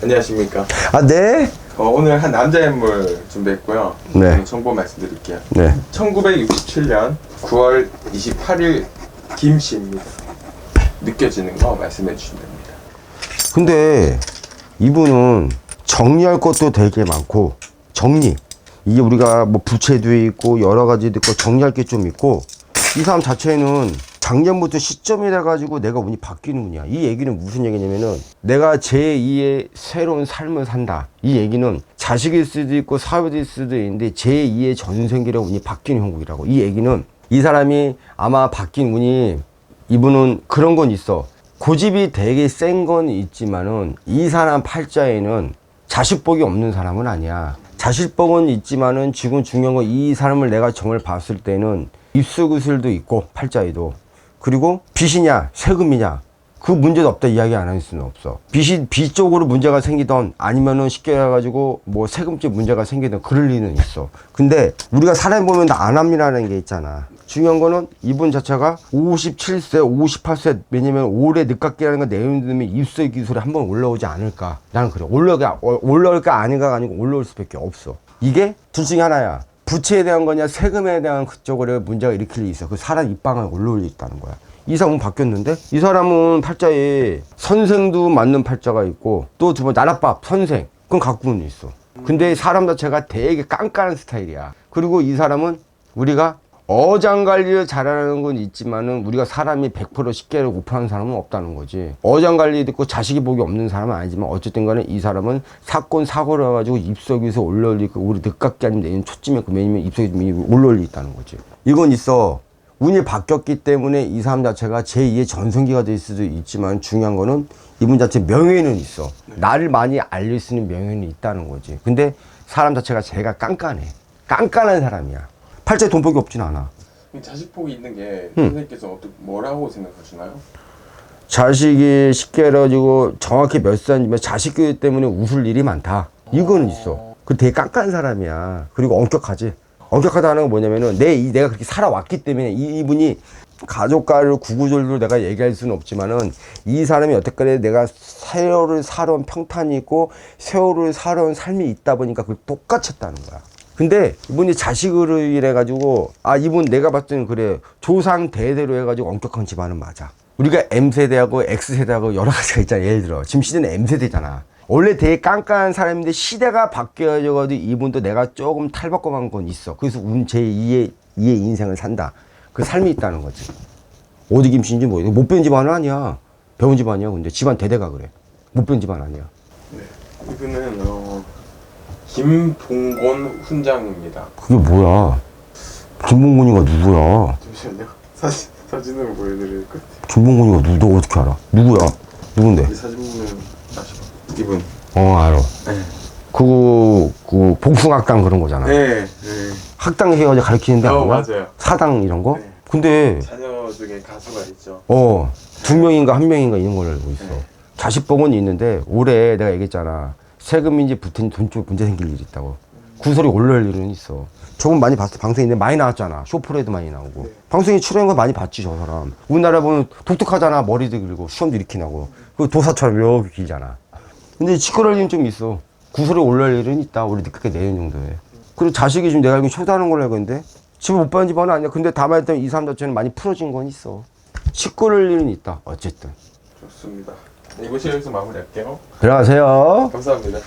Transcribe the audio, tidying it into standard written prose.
안녕하십니까. 네? 오늘 한 남자 인물 준비했고요. 네. 정보 말씀드릴게요. 네. 1967년 9월 28일 김씨입니다. 느껴지는 거 말씀해 주시면 됩니다. 근데 이분은 정리할 것도 되게 많고, 이게 우리가 뭐 부채도 있고 여러 가지도 있고 정리할 게 좀 있고, 이 사람 자체는 작년부터 시점이 돼가지고 내가 운이 바뀌는 운이야. 이 얘기는 무슨 얘기냐면은 내가 제2의 새로운 삶을 산다. 이 얘기는 자식일 수도 있고 사회일 수도 있는데 제2의 전생기라고 운이 바뀌는 형국이라고. 이 얘기는 이 사람이 아마 바뀐 운이, 이분은 그런 건 있어. 고집이 되게 센 건 있지만은 이 사람 팔자에는 자식복이 없는 사람은 아니야. 자식복은 있지만은 지금 중요한 건 이 사람을 내가 정말 봤을 때는 입수구슬도 있고 팔자에도, 그리고 빚이냐 세금이냐 그 문제도 없다 이야기 안 할 수는 없어. 빚 쪽으로 문제가 생기던 아니면은 쉽게 해가지고 뭐 세금적 문제가 생기던 그럴 리는 있어. 근데 우리가 사람 보면 다 안합니라는 게 있잖아. 중요한 거는 이분 자체가 57세 58세 왜냐면 올해 늦깎이라는 건 내용들면 입수 기술이 한번 올라오지 않을까. 나는 그래. 올라올까 아닌가가 아니고 올라올 수밖에 없어. 이게 둘 중에 하나야. 부채에 대한 거냐 세금에 대한 그쪽으로 문제가 일으킬 일이 있어. 그 사람 입방을 올라올 수 있다는 거야. 이 사람은 바뀌었는데, 이 사람은 팔자에 선생도 맞는 팔자가 있고, 또 두 번 나랏밥 선생 그건 갖고는 있어. 근데 사람 자체가 되게 깐깐한 스타일이야. 그리고 이 사람은 우리가 어장관리를 잘하는 건 있지만은 우리가 사람이 100% 쉽게 오픈하는 사람은 없다는 거지. 어장관리 듣고 자식이 복이 없는 사람은 아니지만 어쨌든 간에 이 사람은 사건 사고를 해가지고 입석에서 올라올리고 우리 늦깎이 아니면 내년 초쯤에 왜냐면 입석이 올라올리 있다는 거지. 이건 있어. 운이 바뀌었기 때문에 이 사람 자체가 제2의 전성기가 될 수도 있지만 중요한 거는 이분 자체 명예는 있어. 나를 많이 알릴 수 있는 명예는 있다는 거지. 근데 사람 자체가 제가 깐깐해. 깐깐한 사람이야. 팔자에 돈복이 없진 않아. 자식복이 있는 게 선생님께서 뭐라고 생각하시나요? 자식이 쉽게 해가지고 정확히 몇 살이면 자식 교육 때문에 웃을 일이 많다. 이거는 있어. 그 되게 깐깐한 사람이야. 그리고 엄격하지. 엄격하다는 건 뭐냐면은 내가 그렇게 살아왔기 때문에 이분이 가족과를 구구절절 내가 얘기할 수는 없지만은 이 사람이 여태까지 내가 세월을 살아온 평탄이 있고 세월을 살아온 삶이 있다 보니까 그걸 똑같이 했다는 거야. 근데 이분이 자식으로 이래가지고 이분 내가 봤을 때는 그래. 조상 대대로 해가지고 엄격한 집안은 맞아. 우리가 M세대하고 X세대하고 여러 가지가 있잖아. 예를 들어 지금 시대는 M세대잖아. 원래 되게 깐깐한 사람인데 시대가 바뀌어져가지고 이분도 내가 조금 탈바꿈한 건 있어. 그래서 제2의 인생을 산다. 그 삶이 있다는 거지. 어디 김씨인지 모르겠어. 못 배운 집안은 아니야. 배운 집안이야. 근데 집안 대대가 그래. 못 배운 집안 아니야. 네. 이분은 김봉곤 훈장입니다. 그게 뭐야? 김봉곤이가 누구야? 잠시만요. 사진으로 보여드릴 것 같아요. 김봉곤이가 너 어떻게 알아? 누구야? 누군데? 이 사진 보면 아시죠? 이분. 알아. 네. 그 복숭학당 그런 거잖아. 네. 학당 해가지고 가르치는데 아니야? 맞아요. 사당 이런 거? 네. 근데 자녀 중에 가수가 있죠. 2명인가 1명인가 이런 걸 알고 있어. 네. 자식복은 있는데 올해 내가 얘기했잖아. 세금인지 부채인지 돈 쪽 문제 생길 일이 있다고. 구설이 올라올 일은 있어. 저건 많이 봤어. 방송인데 많이 나왔잖아. 쇼프로에도 많이 나오고. 방송에 출연한 거 많이 봤지 저 사람. 우리나라 보면 독특하잖아. 머리도 길고 시험도 이렇게 나고. 그 도사처럼 이렇게 길잖아. 근데 치과럴 일은 좀 있어. 구설이 올라올 일은 있다. 우리 늦게 내년 정도에. 그리고 자식이 지금 내가 알고 초다하는 걸로 알고 있는데 집을 못 받은 집안은 아니야. 근데 다만 일단 이 사람 자체는 많이 풀어진 건 있어. 치과럴 일은 있다. 어쨌든. 좋습니다. 이곳이 여기서 마무리할게요. 들어가세요. 감사합니다.